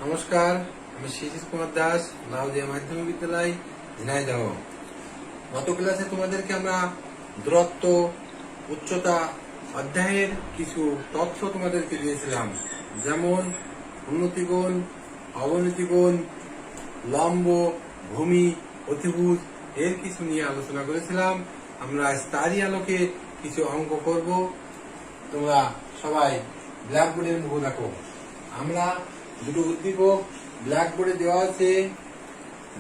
নমস্কার, আমি শিশির কুমার দাস, নাওদিয়া মাধ্যমিক বিদ্যালয়, ঝিনাইদহ। গত ক্লাসে তোমাদেরকে আমরা দূরত্ব, উচ্চতা অধ্যায়ের কিছু তথ্য তোমাদেরকে দিয়েছিলাম, যেমন উন্নতিকোণ, অবনতিকোণ, লম্ব, ভূমি, অতিভুজ এর কিছু নিয়ে আলোচনা করেছিলাম। আমরা তারই আলোকে কিছু অঙ্ক করব। তোমরা সবাই ব্ল্যাকবোর্ডের মুখ দেখো। আমরা দুটো উদ্দীপক ব্ল্যাকবোর্ডে দেওয়া আছে।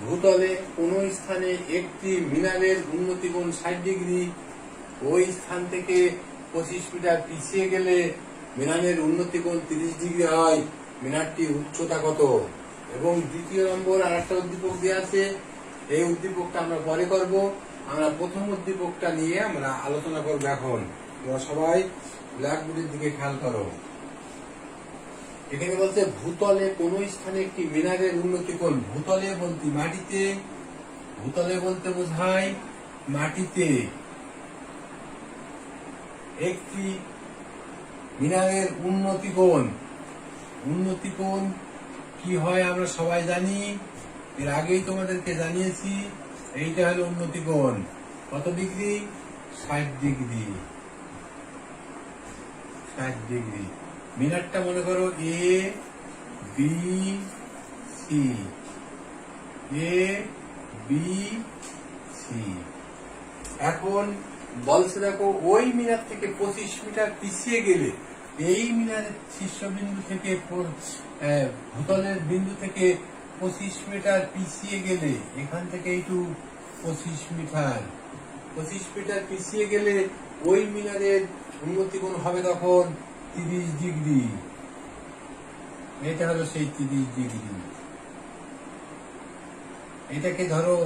ভূতলে কোন স্থানে একটি মিনারের উন্নতিকোণ 60 ডিগ্রি, ওই স্থান থেকে 25 মিটার পিছিয়ে গেলে মিনারের উন্নতিকোণ 30 ডিগ্রি হয়। মিনারটির উচ্চতা কত? এবং দ্বিতীয় নম্বর আর একটা উদ্দীপক দেওয়া আছে। এই উদ্দীপকটা আমরা পরে করব। আমরা প্রথম উদ্দীপকটা নিয়ে আমরা আলোচনা করবো এখন। তোমরা সবাই ব্ল্যাকবোর্ডের দিকে খেয়াল করো। এখানে বলছে ভূতলে কোন স্থানে একটি মিনারের উন্নতিকোণ। ভূতলে বলতে মাটিতে, ভূতলে বলতে বোঝায় মাটিতে একটি মিনারের উন্নতিকোণ। উন্নতিকোণ কি হয় আমরা সবাই জানি, এর আগেই তোমাদেরকে জানিয়েছি। এইটা হলো উন্নতিকোণ। কত ডিগ্রি? 60 ডিগ্রি। 60 ডিগ্রি। মিনারটা মনে করো এ বি সি, এ বি সি। এখন বলছে দেখো, ওই মিনার থেকে 25 মিটার পিছিয়ে গেলে, এই মিনারের শীর্ষবিন্দু থেকে ভূতলের বিন্দু থেকে 25 মিটার পিছিয়ে গেলে, এখান থেকে একটু 25 মিটার, 25 মিটার পিছিয়ে গেলে ওই মিনারের উন্নতিকোণ হবে তখন 30 ডিগ্রি। এটা হলো সেই 30 ডিগ্রি। এটাকে ধরো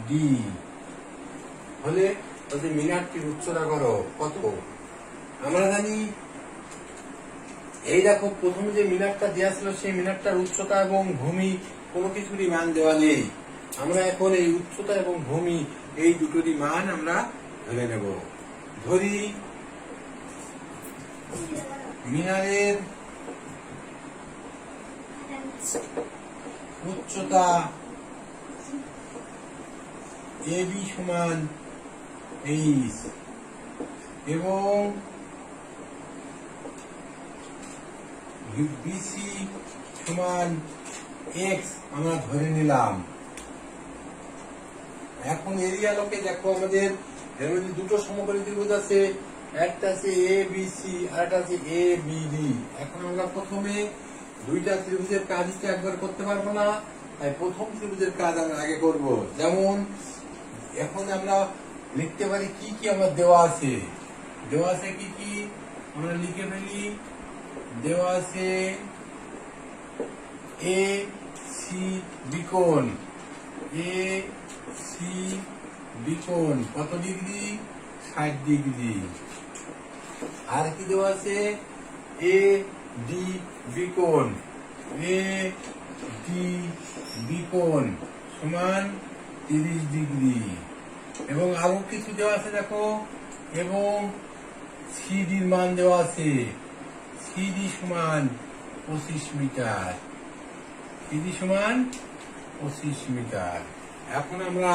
ডি হলে মিনারটির উচ্চতা করো কত? আমরা জানি, এই দেখো প্রথমে যে মিনারটা দেওয়া ছিল সেই মিনারটার উচ্চতা এবং ভূমি কোনো কিছুরই মান দেওয়া নেই। আমরা এখন এই উচ্চতা এবং ভূমি এই দুটোরই মান আমরা ধরে নেব। ধরি মিনারের উচ্চতা এ বি সমান এইচ এবং বিসি সমান এক্স আমরা ধরে নিলাম। এখন এরিয়া লোকে দেখো, আমাদের দুটো সমকোণী ত্রিভুজ আছে, একটা আছে এ বি সি আর একটা আছে এ বি ডি। এখন আমরা প্রথমে দুইটা ত্রিভুজের কাজটা একবার করতে পারবো না, তাই প্রথম ত্রিভুজের কাজ আমরা আগে করব। যেমন এখন আমরা লিখতে পারি কি কি আমার দেওয়া আছে। দেওয়া আছে কি কি আমরা লিখে ফেলি। দেওয়া আছে এ সি বিকোণ, এ সি বিকোণ কত ডিগ্রি? 60 ডিগ্রি। আর কি দেওয়া আছে? এ ডি বিকোণ, এ ডি বিকোণ সমান 30 ডিগ্রি। এবং আরো কিছু দেওয়া আছে দেখো, এবং সিডির মান দেওয়া আছে। সিডি সমান 25 মিটার, সিডি সমান 25 মিটার। এখন আমরা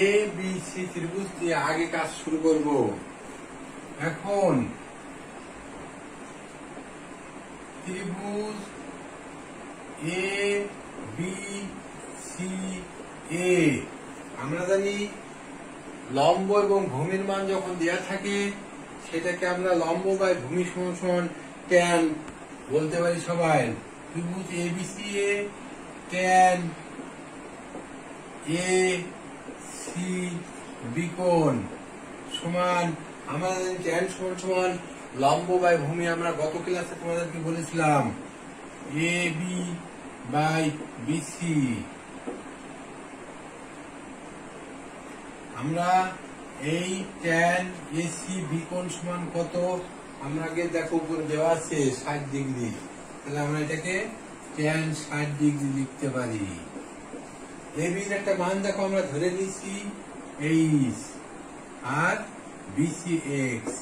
এ বি সি ত্রিভুজ দিয়ে আগে কাজ শুরু করব। এখন ত্রিভুজ এ বি সি এ, আমরা জানি লম্ব এবং ভূমির মান যখন দেওয়া থাকে সেটাকে আমরা লম্ব বাই ভূমি সমান সমান ট্যান বলতে পারি সবাই। ত্রিভুজ A B C A tan A C বিকোণ সমান, আমরা জানি ট্যান সমান সমান লম্ব বাই ভূমি। আমরা গত ক্লাসে তোমাদেরকে বলেছিলাম এ বি বাই বিসি। আমরা এই ট্যান এসি বিকোণ সমান কত? আমরা আগে দেখো উপরে দেওয়া আছে 60 ডিগ্রি, তাহলে আমরা এটাকে ট্যান 60 ডিগ্রি লিখতে পারি। এবির একটা মান দেখো আমরা ধরে নিয়েছি এইচ, আর বিসি এক্স।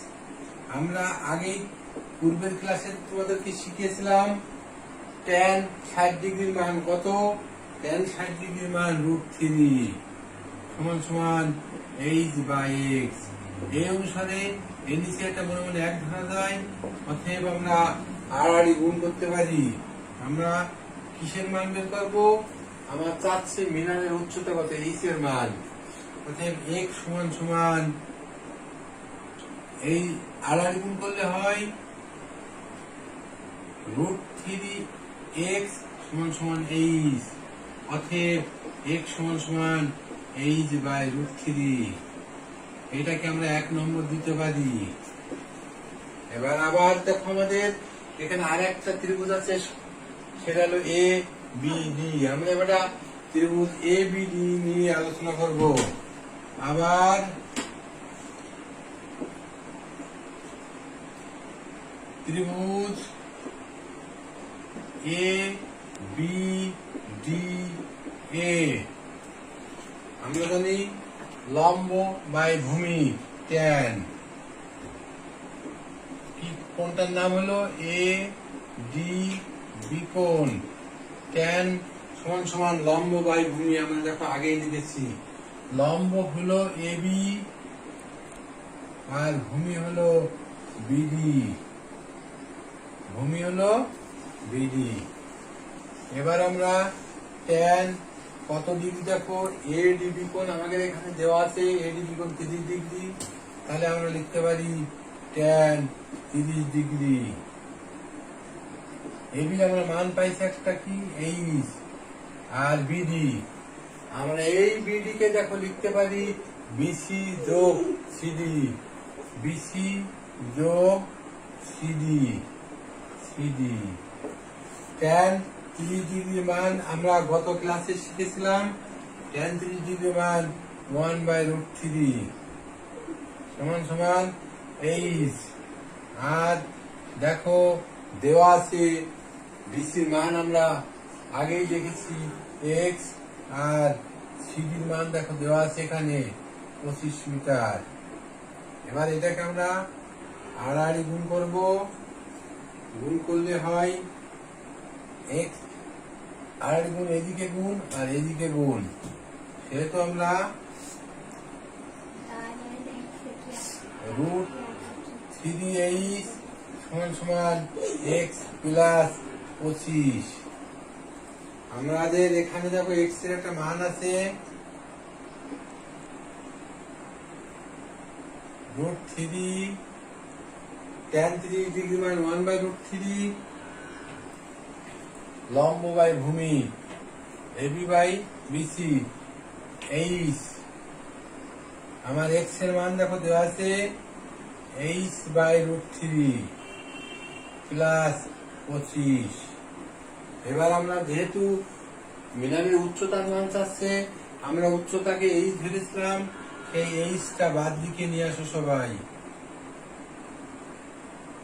আমরা আগে পূর্বের ক্লাসে তোমাদেরকে শিখিয়েছিলাম tan 60 ডিগ্রির মান কত? tan 60 ডিগ্রির মান √3 সমান সমান h/x। এই অনুসারে এর নিচে একটা মনে মনে 1 ধরা যায়, অতএব আমরা আড়াআড়ি গুণ করতে পারি। আমরা কিসের মান বের করবো? আমার চাচ্ছে মিনারের উচ্চতা কত, h এর মান। অতএব x সমান সমান এই আড়াআড়ি গুণ করলে হয় √3x সমান সমান h। অতএব x সমান সমান h/√3। এটাকে আমরা 1 নম্বর দিতে পারি। এবার আবার দেখো, আমাদের এখানে আর একটা ত্রিভুজ আছে, সেটা হলো ABD। আমরা এবার ত্রিভুজ ABD নিয়ে আলোচনা করব। আবার ত্রিভুজ ABDA আমরা জানি লম্ব বাই ভূমি tan। কোণটার নাম হলো ADB কোণ। tan সমান সমান লম্ব বাই ভূমি, আমরা দেখো আগেই লিখেছি। লম্ব হলো AB আর ভূমি হলো BD। ভূমি হলো BD। এবার আমরা tan কত ডিগ্রি দেখো, ADB কোণ আমাদের এখানে দেওয়া আছে, ADB কোণ 30 ডিগ্রি। তাহলে আমরা লিখতে পারি tan 30 ডিগ্রি। AB আমরা মান পাইছি একটা কি, h। আর BD আমরা এই BD কে দেখো লিখতে পারি BC যোগ CD। BC যোগ CD। tan 30 ডিগ্রি মান আমরা গত ক্লাসে শিখেছিলাম। tan 30 ডিগ্রি মান 1/√3 সমান সমান h। আর দেখো দেওয়া আছে বিসির মান আমরা আগেই দেখেছি x, আর সিডির মান দেখো দেওয়া আছে এখানে 25 মিটার। এবার এটাকে আমরা আড়াআড়ি গুণ করব। গুণ করলে হয় x, আড়াআড়ি গুণ এদিকে গুণ আর এদিকে গুণ। সেহেতু আমরা √3h সমান সমান x প্লাস 25। আমাদের এখানে দেখো x এর একটা মান আছে √3। tan 30 ডিগ্রি মান 1/√3 লম্ব বাই ভূমি AB বাই BC h। আমার x এর মান দেখো দেওয়া আছে h/√3 প্লাস 25। এবার আমরা যেহেতু মিনারের উচ্চতার মান চাচ্ছে, আমরা উচ্চতাকে h ধরেছিলাম, এই h-টা বাদ দিকে নিয়ে আসো সবাই।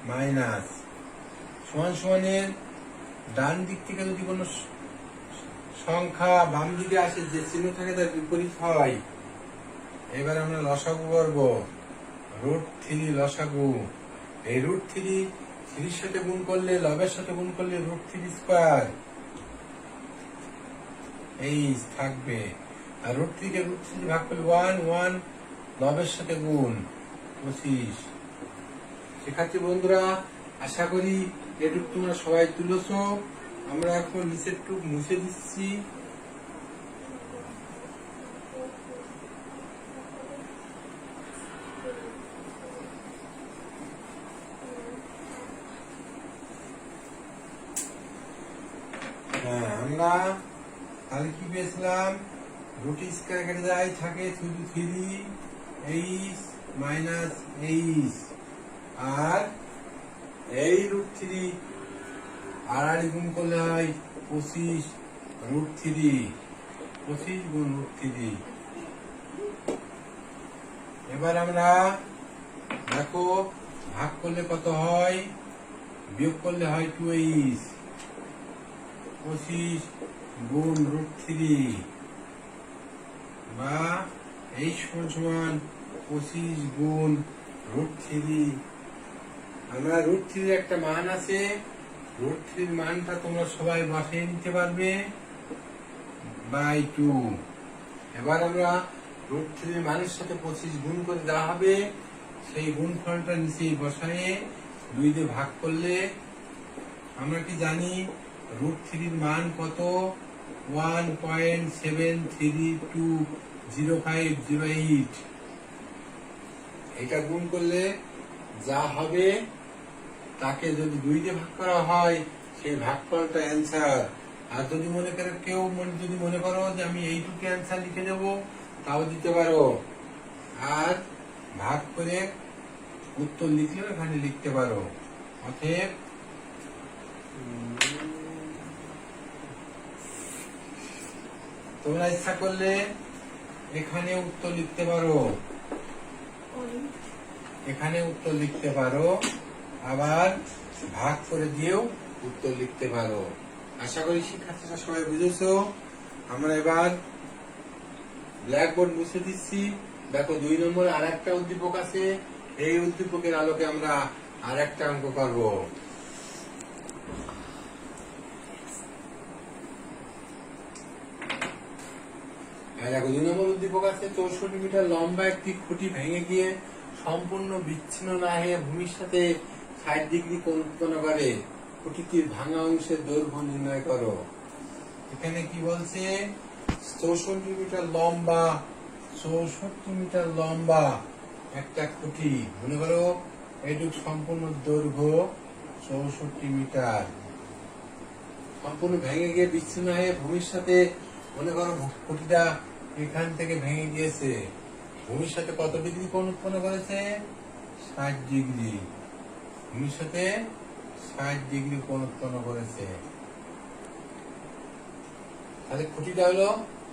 মাইনাস সমান সমানের ডান দিক থেকে যদি কোনো সংখ্যা বাম দিকে আসে, যে চিহ্ন থাকে তার বিপরীত হয়। এবার আমরা লসাগু করব। √3 লসাগু। এই √3 3 সাথে গুণ করলে, লবের সাথে গুণ করলে √3 স্কয়ার এই থাকবে। আর √3 কে √3 ভাগ করলে 1 লবের সাথে গুণ 25। শিক্ষার্থী বন্ধুরা, আশা করি এটুকু তোমরা সবাই তুলেছ। আমরা এখন নিচের টুক মুছে দিচ্ছি। আমরা তাহলে কি পেয়েছিলাম, √3 কেটে যায়, থাকে শুধু 3h মাইনাস h। আর এই √3 আড়াআড়ি গুণ করলে হয় 25 √3। 25 গুণ √3। এবার আমরা দেখো ভাগ করলে কত হয়, বিয়োগ করলে হয় 2h। 25 গুণ √3 বা h সমান সমান 25 গুণ √3। আমরা √3 একটা মান আছে √3 মানটা তোমরা সবাই বসিয়ে নিতে পারবে বাই 2। এবার আমরা √3 মানের সাথে 25 গুণ করে দেওয়া হবে, সেই গুণফলটা নিচে বসায়ে 2 দিয়ে ভাগ করলে আমরা কি জানি √3 মান কত? 1.7320508। এটা গুণ করলে যা হবে তাকে যদি 2 দিয়ে ভাগ করা হয় সেই ভাগফলটা অ্যান্সার। আর যদি মনে করে কেউ যদি মনে করো যে আমি এইটুকু অ্যান্সার লিখে দেব, তাও দিতে পারো। আর ভাগ করে উত্তর লিখলেও এখানে লিখতে পারো। অতএব তোমরা ইচ্ছা করলে এখানে উত্তর লিখতে পারো, এখানে উত্তর লিখতে পারো, আবার ভাগ করে দিয়েও উত্তর লিখতে পারো। আশা করি শিক্ষার্থীরা সবাই বুঝেছো। আমরা এবার ব্ল্যাকবোর্ড মুছে দিচ্ছি। দেখো 2 নম্বর আর একটা উদ্দীপক আছে, এই উদ্দীপকের আলোকে আমরা আর একটা অঙ্ক করব। দেখো 2 নম্বর উদ্দীপক আছে, 64 মিটার লম্বা একটি খুঁটি ভেঙে গিয়ে সম্পূর্ণ বিচ্ছিন্ন না হয়ে ভূমির সাথে 60 ডিগ্রি কোণ উৎপন্ন করে। খুঁটিটির ভাঙা অংশের দৈর্ঘ্য নির্ণয় করো। এখানে কি বলছে? 64 মিটার লম্বা, 64 মিটার লম্বা একটা খুঁটি, মনে করো এইটুক সম্পূর্ণ দৈর্ঘ্য 64 মিটার, সম্পূর্ণ ভেঙে গিয়ে বিচ্ছিন্ন হয়ে ভূমির সাথে, মনে করো খুঁটিটা এখান থেকে ভেঙে গিয়েছে, ভূমির সাথে কত ডিগ্রি কোণ উৎপন্ন করেছে? 60 ডিগ্রি। ভূমির সাথে 60 ডিগ্রি কোণ উৎপন্ন করেছে। তাহলে খুঁটিটা হলো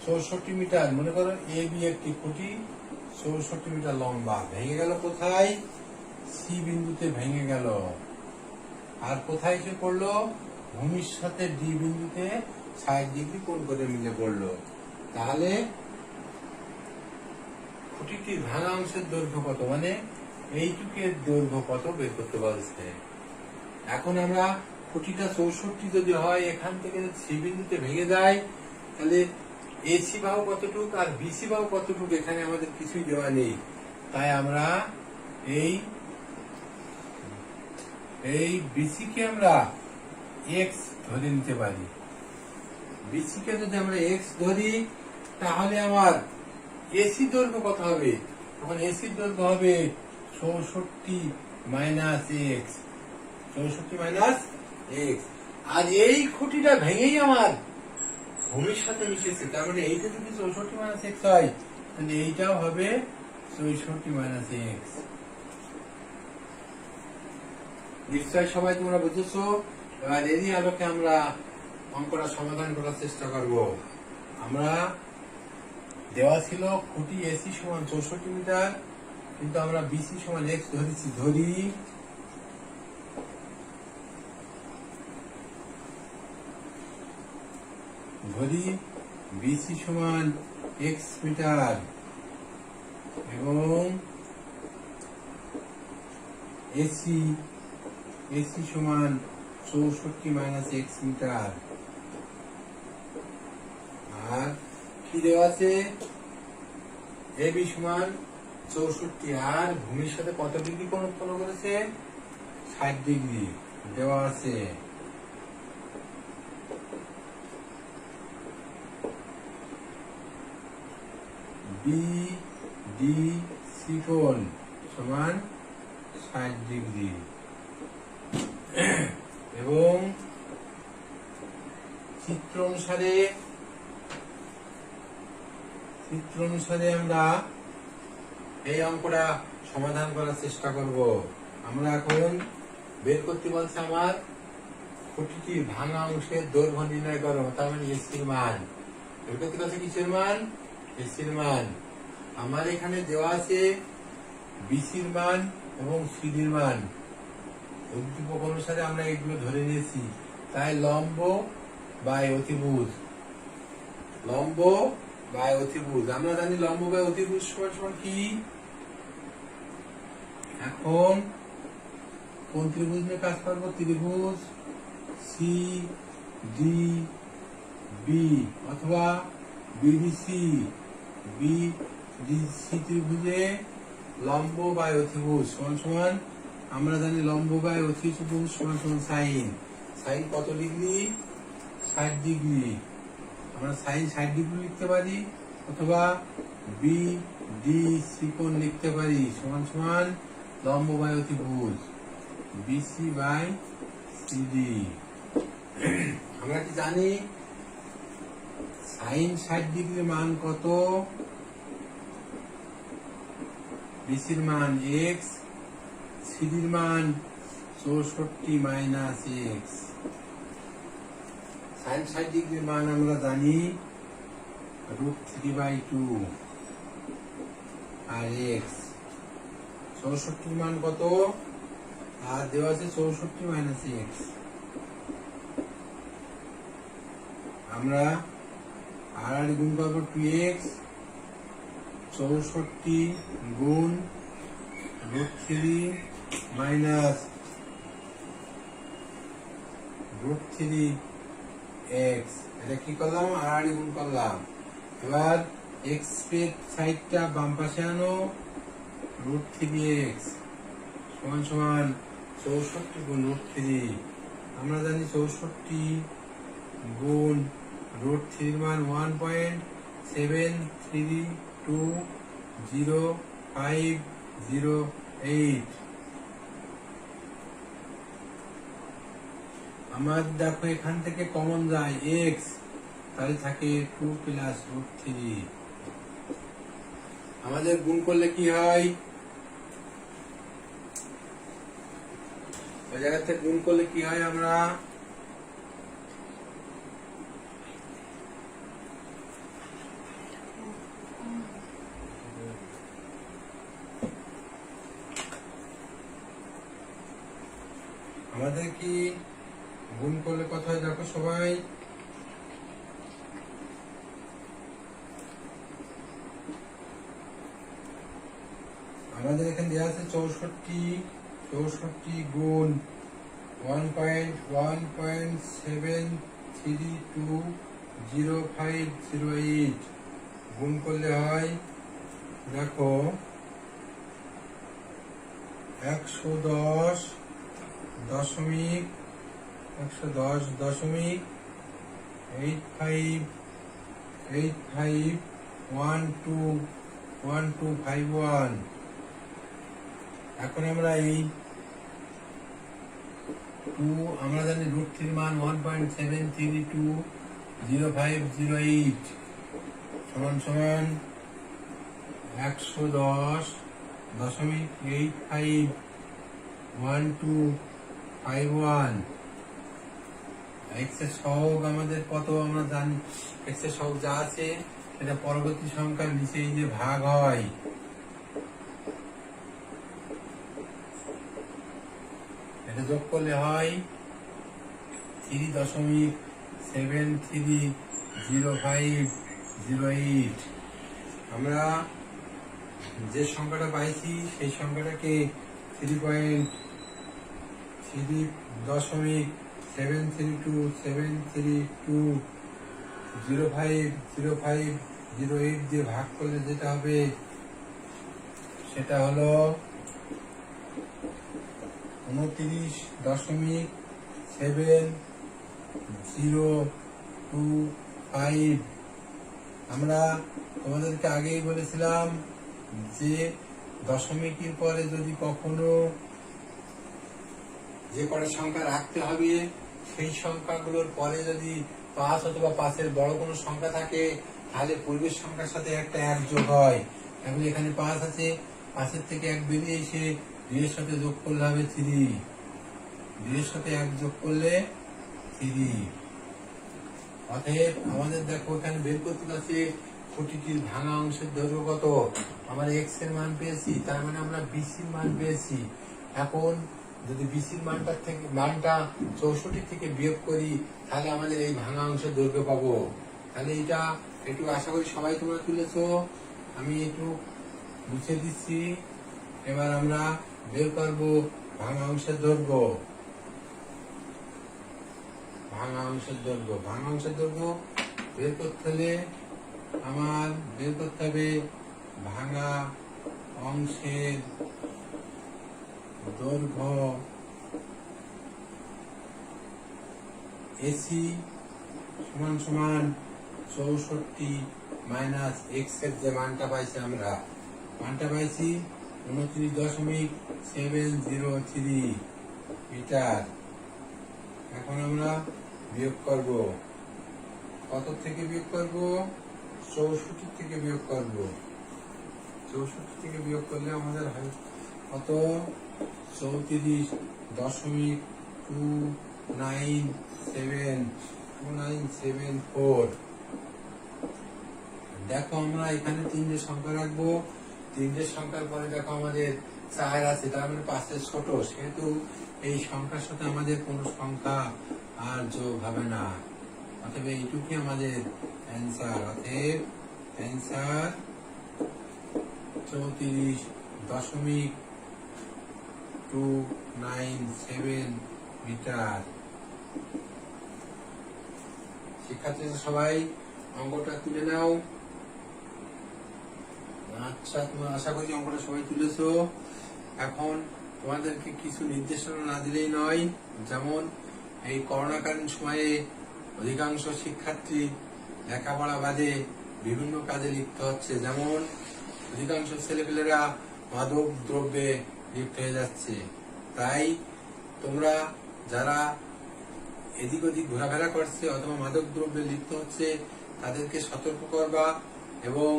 64 মিটার। মনে করো এ বি একটি খুঁটি 64 মিটার লম্বা, ভেঙে গেল কোথায়? সি বিন্দুতে ভেঙে গেল। আর কোথায় এসে পড়লো? ভূমির সাথে ডি বিন্দুতে 60 ডিগ্রি কোণ করে মিলে পড়লো। তাহলে খুঁটিটির ভাঙা অংশের দৈর্ঘ্য কত, মানে এইটুকের দৈর্ঘ্য কত বের করতে বলছে। এখন আমরা খুঁটিটা 64 যদি হয়, এখান থেকে সি বিন্দুতে ভেঙে যায়, তাহলে এসি বাহু কতটুক আর বিসি বাহু কতটুক এখানে আমাদের কিছুই দেওয়া নেই। তাই আমরা এই বিসি কে আমরা এক্স ধরে নিতে পারি। বিসি কে যদি আমরা এক্স ধরি, তাহলে আমার এসি দৈর্ঘ্য কত হবে? তখন এসির দৈর্ঘ্য হবে 64 মাইনাস এক্স, 64 মাইনাস এক্স। আর এই খুঁটিটা ভেঙেই আমার ভূমির সাথে মিশেছে, তার মানে এইটা যদি 64 মাইনাস এক্স হয়, তাহলে এইটাও হবে 64 মাইনাস এক্স। নিশ্চয় সবাই তোমরা বুঝেছো। এবার এরই আলোকে আমরা অঙ্কটা সমাধান করার চেষ্টা করব। আমরা দেওয়া ছিল খুঁটি এসি সমান 64 মিটার, কিন্তু আমরা বিসি সমান এক্স ধরেছি। ধরি বিসি সমান এক্স মিটার এবং এসি সমান 64 মাইনাস এক্স মিটার। আর কি দেওয়া আছে? এবি সমান 64, আর ভূমির সাথে কত ডিগ্রি কোণ উৎপন্ন করেছে? 60 ডিগ্রি দেওয়া আছে। বিডিসি কোণ সমান 60 ডিগ্রি এবং চিত্র অনুসারে আমরা এই অঙ্কটা সমাধান করার চেষ্টা করব। আমরা এখন বের করতে বলছে আমার খুঁটিটির ভাঙা অংশের দৈর্ঘ্য নির্ণয় করো, তার মানে এসির মান বের করতে বলছে। কিসের মান? এসির মান। আমার এখানে দেওয়া আছে বিসির মান এবং সিডির মান। উদ্দীপক অনুসারে আমরা এগুলো ধরে নিয়েছি, তাই লম্ব বাই অতিভুজ, লম্ব বাই অতিভুজ। আমরা জানি লম্ব বাই অতিভুজ সমান সমান কি? এখন কোন ত্রিভুজ নিয়ে কাজ করবো? ত্রিভুজ সি ডি বি অথবা বিডিসি বিডিসি ত্রিভুজে লম্ব বাই অতিভুজ সমান সমান আমরা জানি লম্ব বাই অতিভুজ সমান সমান সাইন সাইন কত ডিগ্রি 60 ডিগ্রি আমরা সাইন 60 ডিগ্রি লিখতে পারি অথবা বি ডি কোণ লিখতে পারি সমান সমান লম্ব বাই অতিভুজ বিসি বাই সিডি আমরা কি জানি সাইন 60 ডিগ্রির মান কত বিসির মান এক্স সিডির মান 64 মাইনাস এক্স সাইন 60 ডিগ্রির মান আমরা জানি √3/2 আর এক্স 64 মান কত আর দেওয়া আছে 64 মাইনাস এক্স আমরা আর গুণ করবো 2x 64 গুণ √3 মাইনাস √3x এটা কি করলাম আর গুণ করলাম এবার x এর সাইডটা বাম পাশে আনো √3x সমান সমান 64 গুণ √3 আমরা জানি 64 গুণ √3 মান 1.73200508 আমার দেখো এখান থেকে কমন যায় x তাহলে থাকে 2 প্লাস √3 আমাদের গুণ করলে কি হয় ওই জায়গা থেকে গুণ করলে কি হয় আমরা আমাদের কি গুণ করলে কথা হয় দেখো সবাই আমাদের এখানে দেওয়া আছে 64 গুণ 1.73200508 গুণ করলে হয় দেখো 110.851251 এখন আমরা এই 2 আমরা জানি √3 মান 1.73200508 সমান সমান 110.851251 x এর সহগ আমাদের কত আমরা জানি x এর সহগ যা আছে এটা পরবর্তী সংখ্যার নিচে এই যে ভাগ হয় এটা যোগ করলে হয় 3.730508 আমরা যে সংখ্যাটা পাইছি সেই সংখ্যাটাকে 3.732732050508 দিয়ে ভাগ করলে যেটা হবে সেটা হলো 29.705 আমরা তোমাদেরকে আগেই বলেছিলাম যে দশমিকের পরে যদি কখনো যে কটা সংখ্যা রাখতে হবে সেই সংখ্যাগুলোর পরে যদি 5 অথবা 5-এর বড় কোনো সংখ্যা থাকে তাহলে পূর্বের সংখ্যার সাথে একটা 1 যোগ হয় এখন এখানে 5 আছে 5-এর থেকে 1 বেরিয়ে এসে 2 এর সাথে যোগ করলে হবে 3 2 এর সাথে 1 যোগ করলে 3 অতএব আমাদের দেখো এখানে বের করতে আছে খুঁটিটির ভাঙা অংশের দৈর্ঘ্য কত আমরা x এর মান পেয়েছি তার মানে আমরা bc এর মান পেয়েছি এখন যদি bc এর মানটা 64 থেকে বিয়োগ করি তাহলে আমাদের এই ভাঙা অংশের দৈর্ঘ্য পাবো তাহলে এটা একটু আশা করি সবাই তোমরা তুলেছো আমি একটু মুছে দিচ্ছি এবার আমরা বের করব ভাঙা অংশের দৈর্ঘ্য ভাঙা অংশের দৈর্ঘ্য। ভাঙা অংশের দৈর্ঘ্য বের করতে হলে আমার বের করতে হবে ভাঙা অংশের দৈর্ঘ্য এসি সমান সমান 64 মাইনাস এক্স এর যে মানটা পাইছি আমরা মানটা পাইছি 29.703 মিটার। এখন আমরা বিয়োগ করব, কত থেকে বিয়োগ করব? 64 থেকে বিয়োগ করব। 64 থেকে বিয়োগ করলে আমাদের হয় কত? 34.2974। দেখো আমরা এখানে তিনটে সংখ্যা রাখবো, তিনটে সংখ্যার পরে দেখো আমাদের 4 আছে, তার মানে 5 ছোট, সেহেতু এই সংখ্যার সাথে আমাদের কোনো সংখ্যা আর যোগ হবে না। অতএব এইটুকুই আমাদের অ্যান্সার। অতএব অ্যান্সার 34.297 মিটার। শিক্ষার্থীরা সবাই অঙ্কটা তুলে নাও। আচ্ছা, তোমরা আশা করি অঙ্কটা সবাই তুলেছো। এখন তোমাদেরকে কিছু নির্দেশনা না দিলেই নয়। যেমন এই করোনাকালীন সময়ে অধিকাংশ শিক্ষার্থী লেখাপড়া বাদে বিভিন্ন কাজে লিপ্ত হচ্ছে। যেমন অধিকাংশ ছেলেপেলেরা মাদক দ্রব্যে লিপ্ত হয়ে যাচ্ছে। তাই তোমরা যারা এদিক ওদিক ঘোরাফেরা করছে অথবা মাদক দ্রব্যে লিপ্ত হচ্ছে তাদেরকে সতর্ক করবা এবং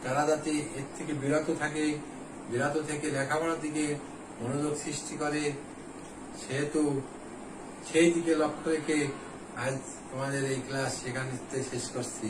তারা যাতে এর থেকে বিরত থেকে লেখাপড়ার দিকে মনোযোগ সৃষ্টি করে, সেহেতু সেই দিকে লক্ষ্য রেখে আজ তোমাদের এই ক্লাস সেখানে শেষ করছি।